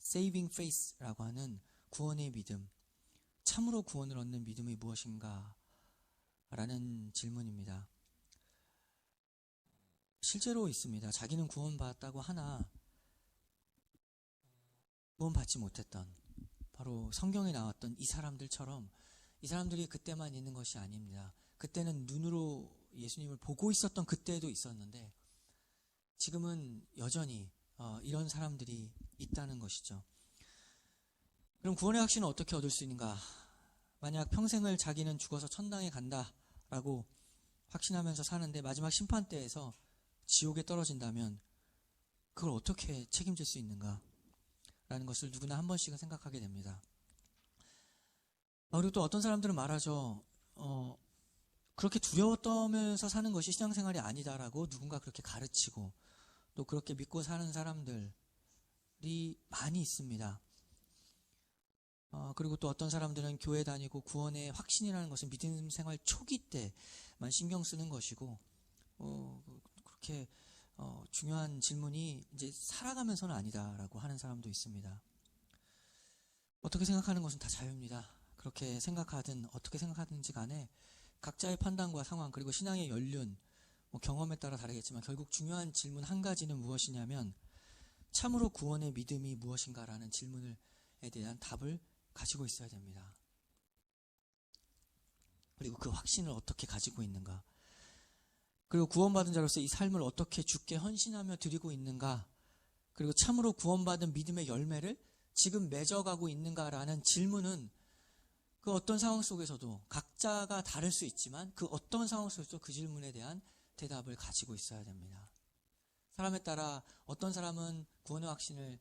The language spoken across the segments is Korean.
saving faith라고 하는 구원의 믿음, 참으로 구원을 얻는 믿음이 무엇인가? 라는 질문입니다. 실제로 있습니다. 자기는 구원받았다고 하나 구원받지 못했던, 바로 성경에 나왔던 이 사람들처럼 이 사람들이 그때만 있는 것이 아닙니다. 그때는 눈으로 예수님을 보고 있었던 그때도 있었는데 지금은 여전히 이런 사람들이 있다는 것이죠. 그럼 구원의 확신을 어떻게 얻을 수 있는가? 만약 평생을 자기는 죽어서 천당에 간다라고 확신하면서 사는데 마지막 심판대에서 지옥에 떨어진다면 그걸 어떻게 책임질 수 있는가? 라는 것을 누구나 한 번씩은 생각하게 됩니다. 그리고 또 어떤 사람들은 말하죠. 그렇게 두려워 떨면서 사는 것이 신앙생활이 아니다라고 누군가 그렇게 가르치고 또 그렇게 믿고 사는 사람들이 많이 있습니다. 그리고 또 어떤 사람들은 교회 다니고 구원의 확신이라는 것은 믿음 생활 초기 때만 신경 쓰는 것이고 그렇게 중요한 질문이 이제 살아가면서는 아니다라고 하는 사람도 있습니다. 어떻게 생각하는 것은 다 자유입니다. 그렇게 생각하든 어떻게 생각하든지 간에 각자의 판단과 상황 그리고 신앙의 연륜, 경험에 따라 다르겠지만 결국 중요한 질문 한 가지는 무엇이냐면 참으로 구원의 믿음이 무엇인가라는 질문에 대한 답을 가지고 있어야 됩니다. 그리고 그 확신을 어떻게 가지고 있는가, 그리고 구원받은 자로서 이 삶을 어떻게 주께 헌신하며 드리고 있는가, 그리고 참으로 구원받은 믿음의 열매를 지금 맺어가고 있는가라는 질문은 그 어떤 상황 속에서도 각자가 다를 수 있지만 그 어떤 상황 속에서도 그 질문에 대한 대답을 가지고 있어야 됩니다. 사람에 따라 어떤 사람은 구원의 확신을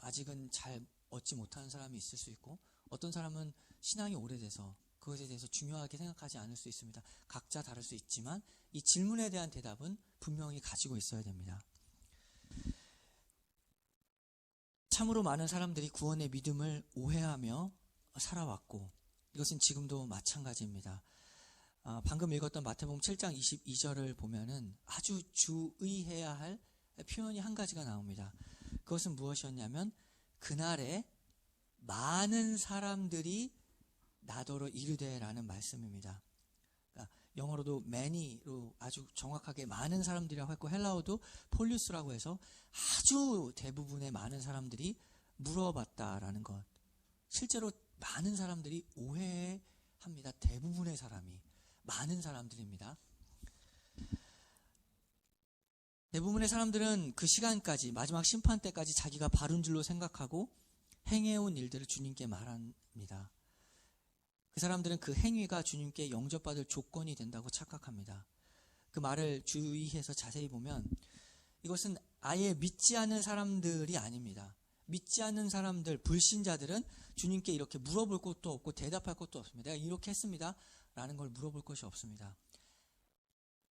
아직은 잘 얻지 못하는 사람이 있을 수 있고 어떤 사람은 신앙이 오래돼서 그것에 대해서 중요하게 생각하지 않을 수 있습니다. 각자 다를 수 있지만 이 질문에 대한 대답은 분명히 가지고 있어야 됩니다. 참으로 많은 사람들이 구원의 믿음을 오해하며 살아왔고 이것은 지금도 마찬가지입니다. 방금 읽었던 마태복음 7장 22절을 보면은 아주 주의해야 할 표현이 한 가지가 나옵니다. 그것은 무엇이었냐면 그날에 많은 사람들이 나더러 이르되라는 말씀입니다. 그러니까 영어로도 many로 아주 정확하게 많은 사람들이라고 했고 헬라어도 폴리우스라고 해서 아주 대부분의 많은 사람들이 물어봤다라는 것. 실제로 많은 사람들이 오해합니다. 대부분의 사람이. 많은 사람들입니다. 대부분의 사람들은 그 시간까지 마지막 심판 때까지 자기가 바른 줄로 생각하고 행해온 일들을 주님께 말합니다. 그 사람들은 그 행위가 주님께 영접받을 조건이 된다고 착각합니다. 그 말을 주의해서 자세히 보면 이것은 아예 믿지 않는 사람들이 아닙니다. 믿지 않는 사람들, 불신자들은 주님께 이렇게 물어볼 것도 없고 대답할 것도 없습니다. 내가 이렇게 했습니다 라는 걸 물어볼 것이 없습니다.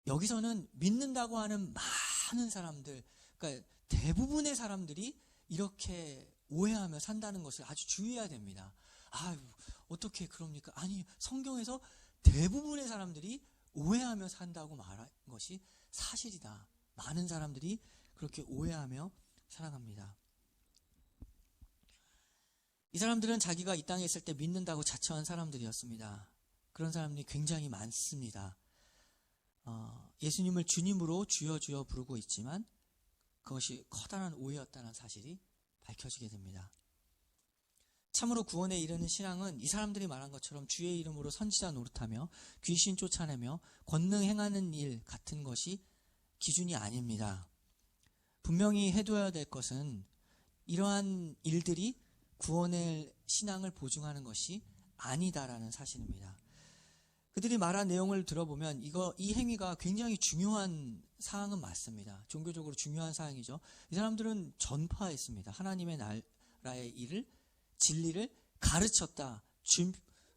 여기서는 믿는다고 하는 많은 사람들, 그러니까 대부분의 사람들이 이렇게 오해하며 산다는 것을 아주 주의해야 됩니다. 아유, 어떻게 그럽니까? 아니, 성경에서 대부분의 사람들이 오해하며 산다고 말한 것이 사실이다. 많은 사람들이 그렇게 오해하며 살아갑니다. 이 사람들은 자기가 이 땅에 있을 때 믿는다고 자처한 사람들이었습니다. 그런 사람들이 굉장히 많습니다. 예수님을 주님으로 주여 주여 부르고 있지만 그것이 커다란 오해였다는 사실이 밝혀지게 됩니다. 참으로 구원에 이르는 신앙은 이 사람들이 말한 것처럼 주의 이름으로 선지자 노릇하며 귀신 쫓아내며 권능 행하는 일 같은 것이 기준이 아닙니다. 분명히 해둬야 될 것은 이러한 일들이 구원의 신앙을 보증하는 것이 아니다라는 사실입니다. 그들이 말한 내용을 들어보면 이 행위가 굉장히 중요한 사항은 맞습니다. 종교적으로 중요한 사항이죠. 이 사람들은 전파했습니다. 하나님의 나라의 일을, 진리를 가르쳤다.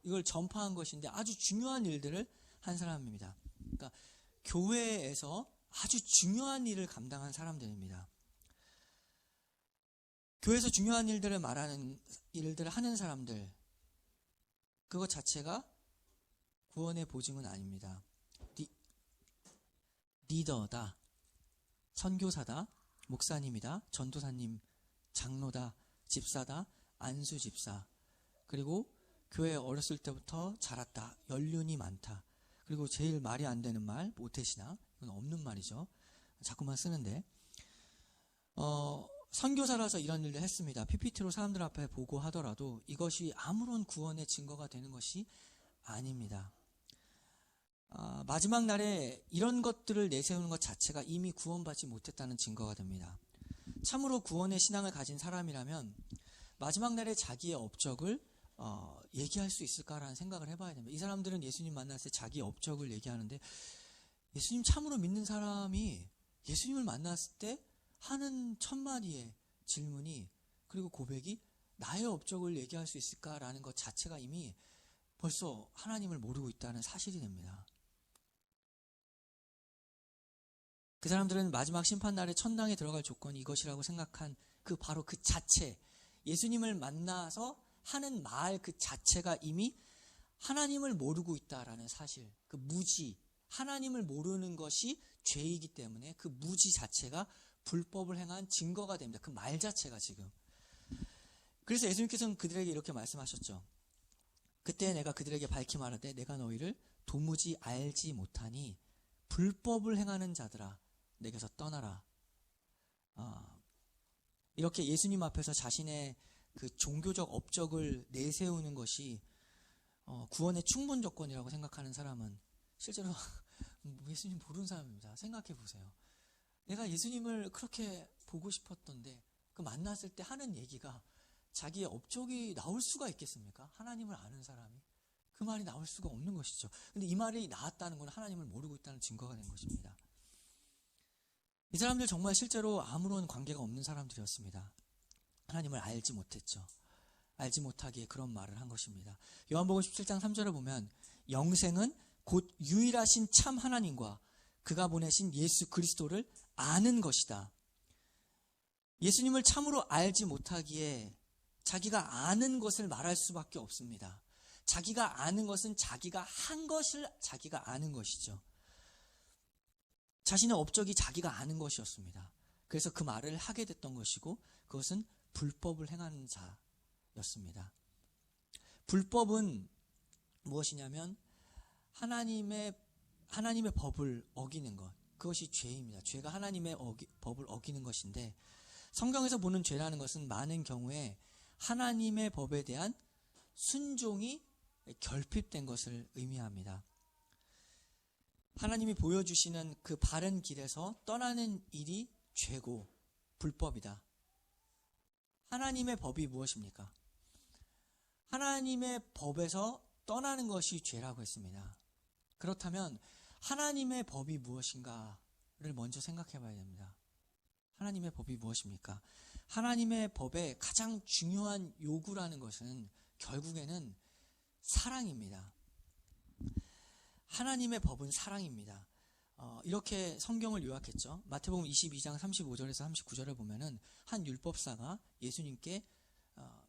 이걸 전파한 것인데 아주 중요한 일들을 한 사람입니다. 그러니까 교회에서 아주 중요한 일을 감당한 사람들입니다. 교회에서 중요한 일들을 말하는 일들을 하는 사람들, 그것 자체가 구원의 보증은 아닙니다. 리더다, 선교사다, 목사님이다, 전도사님, 장로다, 집사다, 안수 집사. 그리고 교회 어렸을 때부터 자랐다, 연륜이 많다. 그리고 제일 말이 안 되는 말, 모태신앙. 이건 없는 말이죠. 자꾸만 쓰는데 선교사라서 이런 일을 했습니다. PPT로 사람들 앞에 보고하더라도 이것이 아무런 구원의 증거가 되는 것이 아닙니다. 마지막 날에 이런 것들을 내세우는 것 자체가 이미 구원받지 못했다는 증거가 됩니다. 참으로 구원의 신앙을 가진 사람이라면 마지막 날에 자기의 업적을 얘기할 수 있을까라는 생각을 해봐야 됩니다. 이 사람들은 예수님 만났을 때 자기의 업적을 얘기하는데, 예수님 참으로 믿는 사람이 예수님을 만났을 때 하는 첫 마디의 질문이, 그리고 고백이 나의 업적을 얘기할 수 있을까라는 것 자체가 이미 벌써 하나님을 모르고 있다는 사실이 됩니다. 그 사람들은 마지막 심판날에 천당에 들어갈 조건이 이것이라고 생각한 바로 그 자체, 예수님을 만나서 하는 말 그 자체가 이미 하나님을 모르고 있다라는 사실, 그 무지, 하나님을 모르는 것이 죄이기 때문에 그 무지 자체가 불법을 행한 증거가 됩니다. 그 말 자체가 지금. 그래서 예수님께서는 그들에게 이렇게 말씀하셨죠. 그때 내가 그들에게 밝히 말하되 내가 너희를 도무지 알지 못하니 불법을 행하는 자들아 내게서 떠나라. 이렇게 예수님 앞에서 자신의 그 종교적 업적을 내세우는 것이 구원의 충분 조건이라고 생각하는 사람은 실제로 예수님 모르는 사람입니다. 생각해 보세요. 내가 예수님을 그렇게 보고 싶었던데 그 만났을 때 하는 얘기가 자기의 업적이 나올 수가 있겠습니까? 하나님을 아는 사람이 그 말이 나올 수가 없는 것이죠. 근데 이 말이 나왔다는 건 하나님을 모르고 있다는 증거가 된 것입니다. 이 사람들 정말 실제로 아무런 관계가 없는 사람들이었습니다. 하나님을 알지 못했죠. 알지 못하기에 그런 말을 한 것입니다. 요한복음 17장 3절을 보면 영생은 곧 유일하신 참 하나님과 그가 보내신 예수 그리스도를 아는 것이다. 예수님을 참으로 알지 못하기에 자기가 아는 것을 말할 수밖에 없습니다. 자기가 아는 것은 자기가 한 것을 자기가 아는 것이죠. 자신의 업적이 자기가 아는 것이었습니다. 그래서 그 말을 하게 됐던 것이고 그것은 불법을 행하는 자였습니다. 불법은 무엇이냐면 하나님의 법을 어기는 것, 그것이 죄입니다. 죄가 하나님의 법을 어기는 것인데, 성경에서 보는 죄라는 것은 많은 경우에 하나님의 법에 대한 순종이 결핍된 것을 의미합니다. 하나님이 보여주시는 그 바른 길에서 떠나는 일이 죄고 불법이다. 하나님의 법이 무엇입니까? 하나님의 법에서 떠나는 것이 죄라고 했습니다. 그렇다면 하나님의 법이 무엇인가를 먼저 생각해 봐야 됩니다. 하나님의 법이 무엇입니까? 하나님의 법의 가장 중요한 요구라는 것은 결국에는 사랑입니다. 하나님의 법은 사랑입니다. 이렇게 성경을 요약했죠. 마태복음 22장 35절에서 39절을 보면은 한 율법사가 예수님께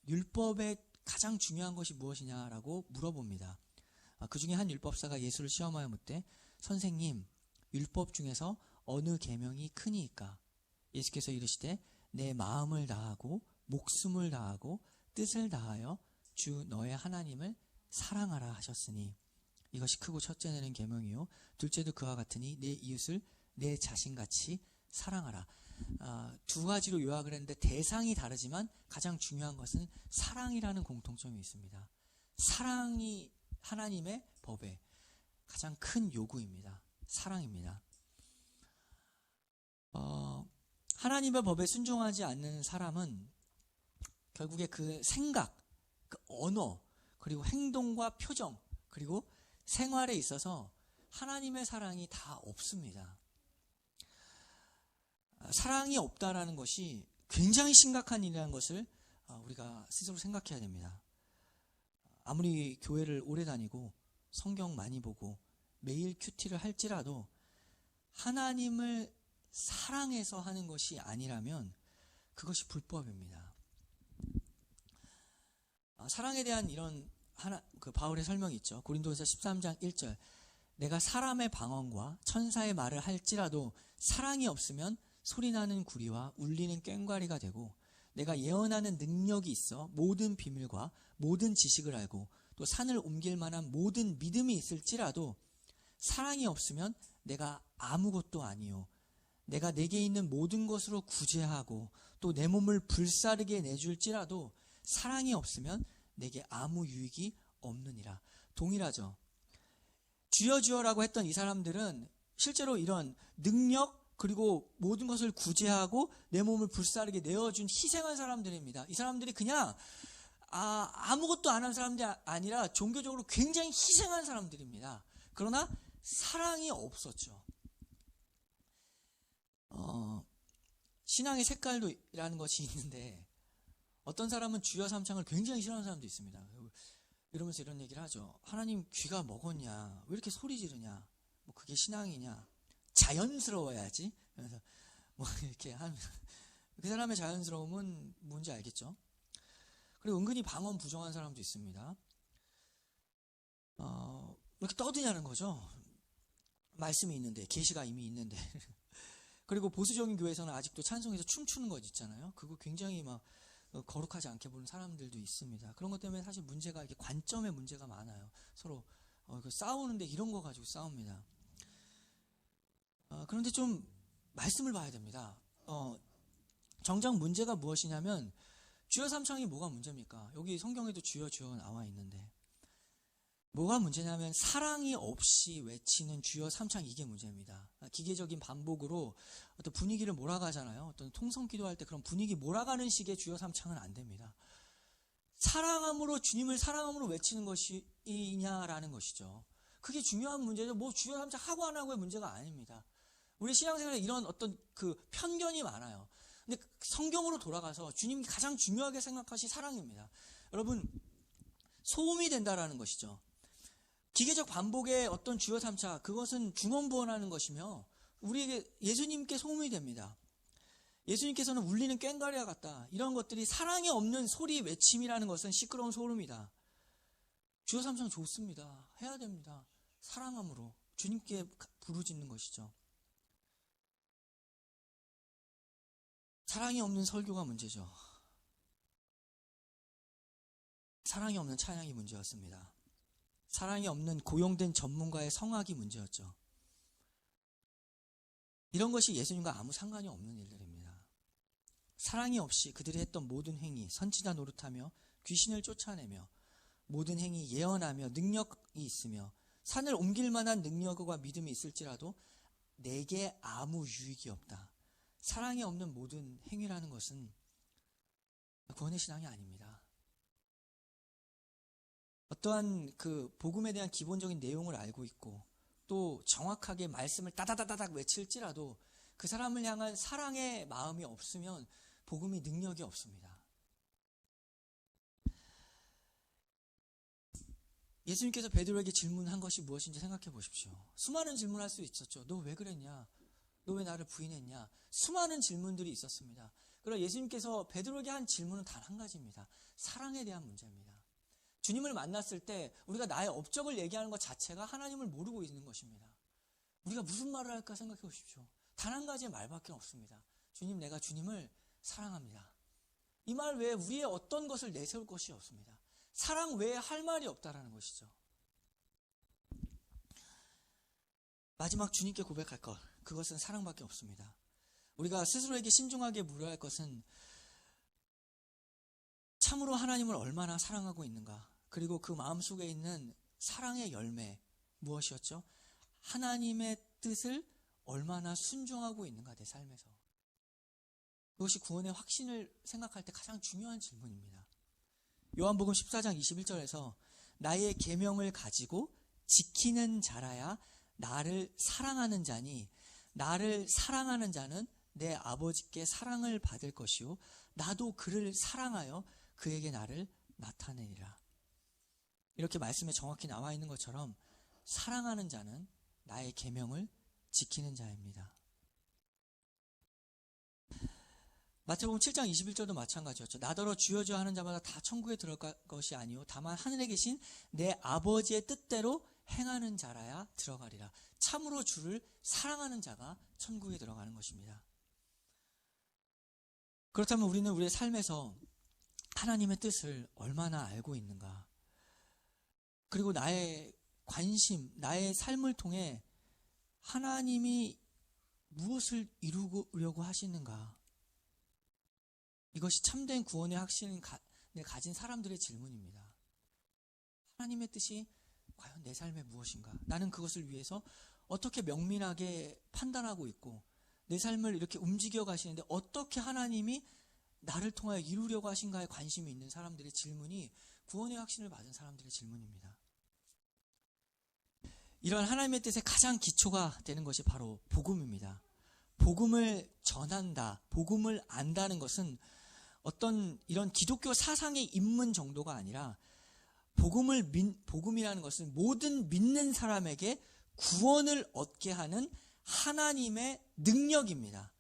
율법의 가장 중요한 것이 무엇이냐라고 물어봅니다. 그 중에 한 율법사가 예수를 시험하여 묻되 선생님, 율법 중에서 어느 계명이 크니이까? 예수께서 이르시되 내 마음을 다하고 목숨을 다하고 뜻을 다하여 주 너의 하나님을 사랑하라 하셨으니 이것이 크고 첫째는 계명이요 둘째도 그와 같으니 내 이웃을 내 자신같이 사랑하라. 두 가지로 요약을 했는데 대상이 다르지만 가장 중요한 것은 사랑이라는 공통점이 있습니다. 사랑이 하나님의 법의 가장 큰 요구입니다. 사랑입니다. 하나님의 법에 순종하지 않는 사람은 결국에 그 생각, 그 언어, 그리고 행동과 표정, 그리고 생활에 있어서 하나님의 사랑이 다 없습니다. 사랑이 없다라는 것이 굉장히 심각한 일이라는 것을 우리가 스스로 생각해야 됩니다. 아무리 교회를 오래 다니고 성경 많이 보고 매일 큐티를 할지라도 하나님을 사랑해서 하는 것이 아니라면 그것이 불법입니다. 사랑에 대한 이런 바울의 설명이 있죠. 고린도후서 13장 1절 내가 사람의 방언과 천사의 말을 할지라도 사랑이 없으면 소리나는 구리와 울리는 꽹과리가 되고 내가 예언하는 능력이 있어 모든 비밀과 모든 지식을 알고 또 산을 옮길 만한 모든 믿음이 있을지라도 사랑이 없으면 내가 아무것도 아니요 내가 내게 있는 모든 것으로 구제하고 또 내 몸을 불사르게 내줄지라도 사랑이 없으면 내게 아무 유익이 없느니라. 동일하죠. 주여 주여라고 했던 이 사람들은 실제로 이런 능력 그리고 모든 것을 구제하고 내 몸을 불사르게 내어준 희생한 사람들입니다. 이 사람들이 그냥 아무것도 안 한 사람들이 아니라 종교적으로 굉장히 희생한 사람들입니다. 그러나 사랑이 없었죠. 신앙의 색깔도라는 것이 있는데 어떤 사람은 주여 삼창을 굉장히 싫어하는 사람도 있습니다. 이러면서 이런 얘기를 하죠. 하나님 귀가 먹었냐? 왜 이렇게 소리 지르냐? 뭐 그게 신앙이냐? 자연스러워야지. 그래서 뭐 이렇게 하면 그 사람의 자연스러움은 뭔지 알겠죠? 그리고 은근히 방언 부정한 사람도 있습니다. 이렇게 떠드냐는 거죠. 말씀이 있는데, 계시가 이미 있는데. 그리고 보수적인 교회에서는 아직도 찬송에서 춤추는 것 있잖아요. 그거 굉장히 막 거룩하지 않게 보는 사람들도 있습니다. 그런 것 때문에 사실 문제가 이게 관점의 문제가 많아요. 서로 싸우는데 이런 거 가지고 싸웁니다. 그런데 좀 말씀을 봐야 됩니다. 정작 문제가 무엇이냐면 주여 삼창이 뭐가 문제입니까? 여기 성경에도 주여 주여 나와 있는데 뭐가 문제냐면 사랑이 없이 외치는 주여 삼창 이게 문제입니다. 기계적인 반복으로 어떤 분위기를 몰아가잖아요. 어떤 통성 기도할 때 그런 분위기 몰아가는 식의 주여 삼창은 안 됩니다. 사랑함으로 주님을 사랑함으로 외치는 것이냐라는 것이죠. 그게 중요한 문제죠. 뭐 주여 삼창 하고 안 하고의 문제가 아닙니다. 우리 신앙생활에 이런 어떤 그 편견이 많아요. 근데 성경으로 돌아가서 주님이 가장 중요하게 생각하신 사랑입니다. 여러분 소음이 된다라는 것이죠. 기계적 반복의 어떤 주여 삼차 그것은 중언부언하는 것이며 우리에게 예수님께 소음이 됩니다. 예수님께서는 울리는 꽹과리와 같다. 이런 것들이 사랑이 없는 소리 외침이라는 것은 시끄러운 소름이다. 주여 삼창 좋습니다. 해야 됩니다. 사랑함으로 주님께 부르짖는 것이죠. 사랑이 없는 설교가 문제죠. 사랑이 없는 찬양이 문제였습니다. 사랑이 없는 고용된 전문가의 성악이 문제였죠. 이런 것이 예수님과 아무 상관이 없는 일들입니다. 사랑이 없이 그들이 했던 모든 행위, 선지자 노릇하며 귀신을 쫓아내며 모든 행위 예언하며 능력이 있으며 산을 옮길 만한 능력과 믿음이 있을지라도 내게 아무 유익이 없다. 사랑이 없는 모든 행위라는 것은 구원의 신앙이 아닙니다. 어떠한 그 복음에 대한 기본적인 내용을 알고 있고 또 정확하게 말씀을 따다다다닥 외칠지라도 그 사람을 향한 사랑의 마음이 없으면 복음이 능력이 없습니다. 예수님께서 베드로에게 질문한 것이 무엇인지 생각해 보십시오. 수많은 질문할 수 있었죠. 너 왜 그랬냐? 너 왜 나를 부인했냐? 수많은 질문들이 있었습니다. 그러나 예수님께서 베드로에게 한 질문은 단 한 가지입니다. 사랑에 대한 문제입니다. 주님을 만났을 때 우리가 나의 업적을 얘기하는 것 자체가 하나님을 모르고 있는 것입니다. 우리가 무슨 말을 할까 생각해 보십시오. 단 한 가지의 말밖에 없습니다. 주님, 내가 주님을 사랑합니다. 이 말 외에 우리의 어떤 것을 내세울 것이 없습니다. 사랑 외에 할 말이 없다라는 것이죠. 마지막 주님께 고백할 것, 그것은 사랑밖에 없습니다. 우리가 스스로에게 신중하게 물어야 할 것은 참으로 하나님을 얼마나 사랑하고 있는가, 그리고 그 마음속에 있는 사랑의 열매 무엇이었죠? 하나님의 뜻을 얼마나 순종하고 있는가 내 삶에서. 그것이 구원의 확신을 생각할 때 가장 중요한 질문입니다. 요한복음 14장 21절에서 나의 계명을 가지고 지키는 자라야 나를 사랑하는 자니 나를 사랑하는 자는 내 아버지께 사랑을 받을 것이요 나도 그를 사랑하여 그에게 나를 나타내리라. 이렇게 말씀에 정확히 나와 있는 것처럼 사랑하는 자는 나의 계명을 지키는 자입니다. 마태복음 7장 21절도 마찬가지였죠. 나더러 주여 주여 하는 자마다 다 천국에 들어갈 것이 아니요 다만 하늘에 계신 내 아버지의 뜻대로 행하는 자라야 들어가리라. 참으로 주를 사랑하는 자가 천국에 들어가는 것입니다. 그렇다면 우리는 우리의 삶에서 하나님의 뜻을 얼마나 알고 있는가? 그리고 나의 관심, 나의 삶을 통해 하나님이 무엇을 이루려고 하시는가? 이것이 참된 구원의 확신을 가진 사람들의 질문입니다. 하나님의 뜻이 과연 내 삶에 무엇인가? 나는 그것을 위해서 어떻게 명민하게 판단하고 있고 내 삶을 이렇게 움직여 가시는데 어떻게 하나님이 나를 통하여 이루려고 하신가에 관심이 있는 사람들의 질문이 구원의 확신을 받은 사람들의 질문입니다. 이런 하나님의 뜻의 가장 기초가 되는 것이 바로 복음입니다. 복음을 전한다, 복음을 안다는 것은 어떤 이런 기독교 사상의 입문 정도가 아니라 복음이라는 것은 모든 믿는 사람에게 구원을 얻게 하는 하나님의 능력입니다.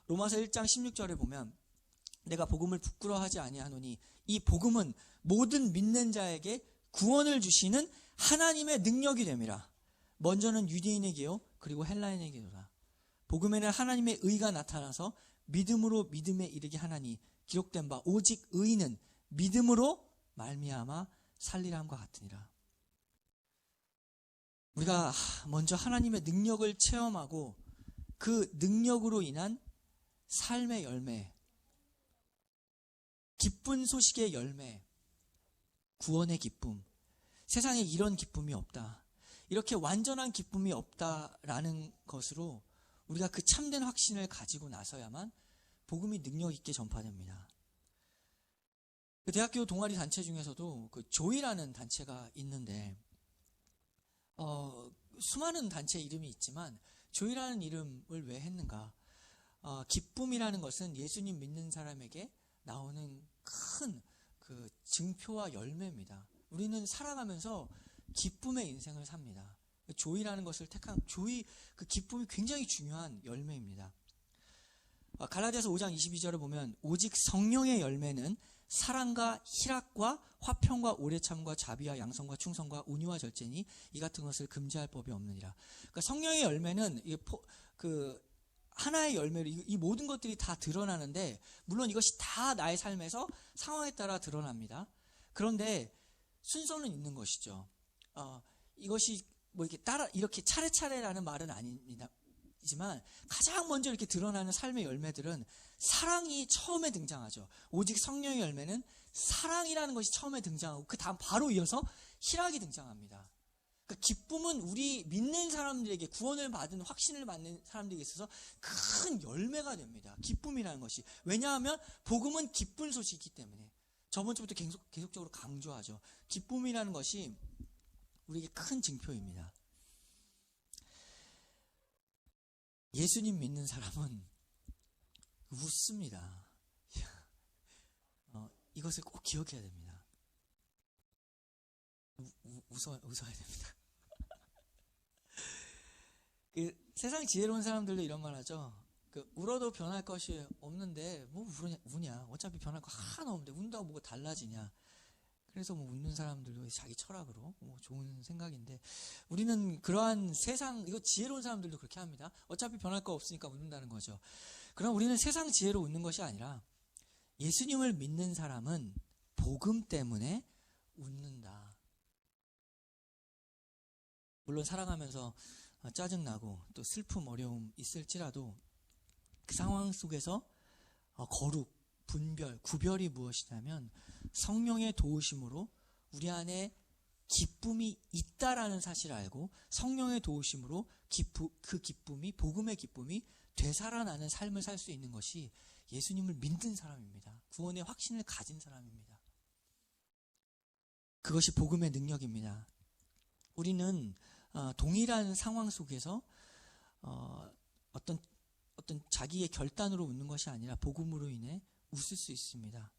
로마서 1장 16절에 보면 내가 복음을 부끄러워하지 아니하노니 이 복음은 모든 믿는 자에게 구원을 주시는 하나님의 능력이 됨이라. 먼저는 유대인에게요 그리고 헬라인에게로다. 복음에는 하나님의 의가 나타나서 믿음으로 믿음에 이르게 하나니 기록된 바 오직 의인은 믿음으로 말미암아 살리라 함과 같으니라. 우리가 먼저 하나님의 능력을 체험하고 그 능력으로 인한 삶의 열매, 기쁜 소식의 열매, 구원의 기쁨. 세상에 이런 기쁨이 없다. 이렇게 완전한 기쁨이 없다라는 것으로 우리가 그 참된 확신을 가지고 나서야만 복음이 능력 있게 전파됩니다. 그 대학교 동아리 단체 중에서도 그 조이라는 단체가 있는데 수많은 단체 이름이 있지만 조이라는 이름을 왜 했는가? 기쁨이라는 것은 예수님 믿는 사람에게 나오는 큰 그 증표와 열매입니다. 우리는 살아가면서 기쁨의 인생을 삽니다. 조이라는 것을 택한 그 기쁨이 굉장히 중요한 열매입니다. 갈라디아서 5장 22절을 보면 오직 성령의 열매는 사랑과 희락과 화평과 오래참과 자비와 양성과 충성과 온유와 절제니 이 같은 것을 금지할 법이 없느니라. 그러니까 성령의 열매는 하나의 열매로 이 모든 것들이 다 드러나는데 물론 이것이 다 나의 삶에서 상황에 따라 드러납니다. 그런데 순서는 있는 것이죠. 이것이 뭐 이렇게 차례차례라는 말은 아닙니다지만 가장 먼저 이렇게 드러나는 삶의 열매들은 사랑이 처음에 등장하죠. 오직 성령의 열매는 사랑이라는 것이 처음에 등장하고 그 다음 바로 이어서 희락이 등장합니다. 그러니까 기쁨은 우리 믿는 사람들에게 구원을 받은 확신을 받는 사람들에게 있어서 큰 열매가 됩니다. 기쁨이라는 것이. 왜냐하면 복음은 기쁜 소식이기 때문에. 저번 주부터 계속적으로 강조하죠. 기쁨이라는 것이 우리에게 큰 증표입니다. 예수님 믿는 사람은 웃습니다. 이것을 꼭 기억해야 됩니다. 웃어야 됩니다. 세상 지혜로운 사람들도 이런 말 하죠. 울어도 변할 것이 없는데 뭐 우냐? 어차피 변할 거 하나 없는데 운다고 뭐가 달라지냐? 그래서 뭐 웃는 사람들도 자기 철학으로 좋은 생각인데 우리는 그러한 이거 지혜로운 사람들도 그렇게 합니다. 어차피 변할 거 없으니까 웃는다는 거죠. 그럼 우리는 세상 지혜로 웃는 것이 아니라 예수님을 믿는 사람은 복음 때문에 웃는다. 물론 살아가면서 짜증나고 또 슬픔, 어려움 있을지라도 그 상황 속에서 거룩, 분별, 구별이 무엇이냐면 성령의 도우심으로 우리 안에 기쁨이 있다라는 사실을 알고 성령의 도우심으로 그 기쁨이, 복음의 기쁨이 되살아나는 삶을 살 수 있는 것이 예수님을 믿는 사람입니다. 구원의 확신을 가진 사람입니다. 그것이 복음의 능력입니다. 우리는 동일한 상황 속에서 어떤 자기의 결단으로 웃는 것이 아니라 복음으로 인해 웃을 수 있습니다.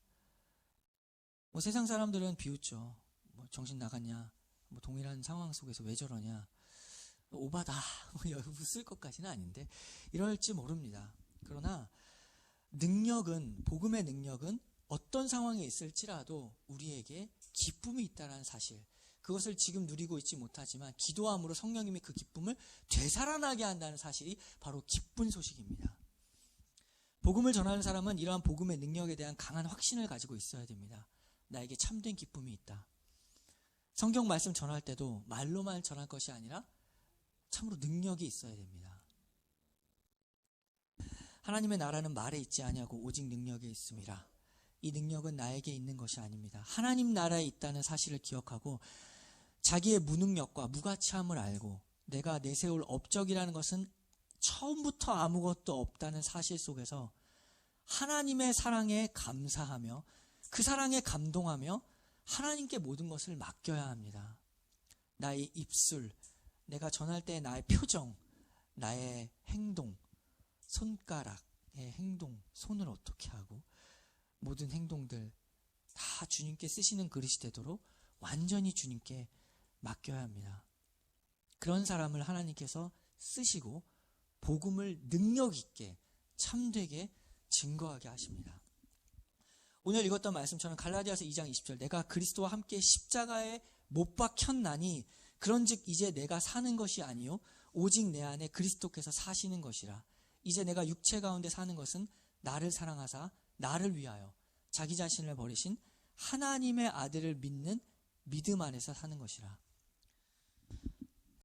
세상 사람들은 비웃죠. 정신 나갔냐? 동일한 상황 속에서 왜 저러냐? 오바다. 웃을 것까지는 아닌데 이럴지 모릅니다. 그러나 복음의 능력은 어떤 상황에 있을지라도 우리에게 기쁨이 있다는 사실, 그것을 지금 누리고 있지 못하지만 기도함으로 성령님이 그 기쁨을 되살아나게 한다는 사실이 바로 기쁜 소식입니다. 복음을 전하는 사람은 이러한 복음의 능력에 대한 강한 확신을 가지고 있어야 됩니다. 나에게 참된 기쁨이 있다. 성경 말씀 전할 때도 말로만 전할 것이 아니라 참으로 능력이 있어야 됩니다. 하나님의 나라는 말에 있지 아니하고 오직 능력에 있음이라. 이 능력은 나에게 있는 것이 아닙니다. 하나님 나라에 있다는 사실을 기억하고 자기의 무능력과 무가치함을 알고 내가 내세울 업적이라는 것은 처음부터 아무것도 없다는 사실 속에서 하나님의 사랑에 감사하며 그 사랑에 감동하며 하나님께 모든 것을 맡겨야 합니다. 나의 입술, 내가 전할 때 나의 표정, 나의 행동, 손가락의 행동, 손을 어떻게 하고 모든 행동들 다 주님께 쓰시는 그릇이 되도록 완전히 주님께 맡겨야 합니다. 그런 사람을 하나님께서 쓰시고 복음을 능력 있게 참되게 증거하게 하십니다. 오늘 읽었던 말씀처럼 갈라디아서 2장 20절 내가 그리스도와 함께 십자가에 못 박혔나니 그런즉 이제 내가 사는 것이 아니요 오직 내 안에 그리스도께서 사시는 것이라. 이제 내가 육체 가운데 사는 것은 나를 사랑하사 나를 위하여 자기 자신을 버리신 하나님의 아들을 믿는 믿음 안에서 사는 것이라.